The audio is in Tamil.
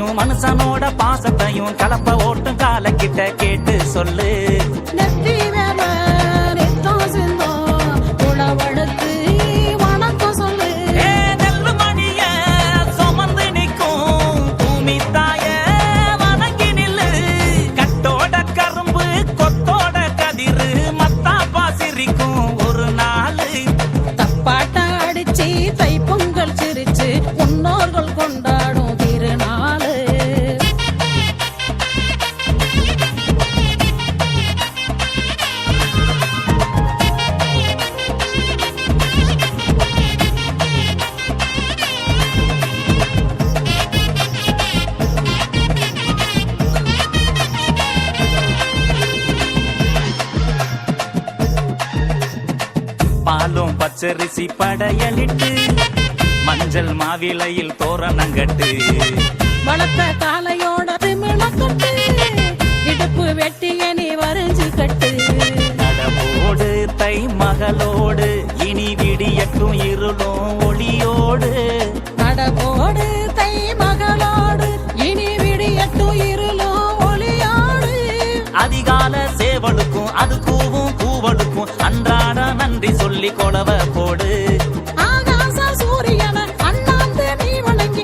பாசத்தையும் மனுஷனோட பாசத்தையும் கலப்ப ஓட்டும் காலக்கிட்ட கேட்டு சொல்லு. நெத்தி வேற நித்தம் சிந்தம் உழவெடுத்து வணக்கம் சொல்லு. நெல்லு மணிய சுமந்து நிற்கும் பூமி தாய வணங்கி நில்லு. கட்டோட கரும்பு கொத்தோட கதிரு மத்தாப்பா சிரிக்கும் ஒரு நாள். தப்பாட்ட அடிச்சு தை பொங்கல் சிரிச்சு முன்னோர்கள் கொண்டாடும் திருநாள். பாலும் பச்சரிசி படையலிட்டு மஞ்சள் மாவிலையில் தோரணங்கட்டு. வளர்த்த காலையோட திமிழக்கட்டு இடுப்பு வெட்டிய நீ வரைஞ்சு கட்டு. நடவோடு தை மகளோடு இனி விடியட்டும் இருளும் ஒளியோடு. நடவோடு தை மகளோடு இனி விடியட்டும் இருளும் ஒளியோடு. அதிகால சேவலுக்கும் அது கூவும் கூவலுக்கும் அன்றாட நன்றி சொல்லி கொலவ போடு. ஆகாச சூரியனை அண்ணாந்து நீ வணங்கி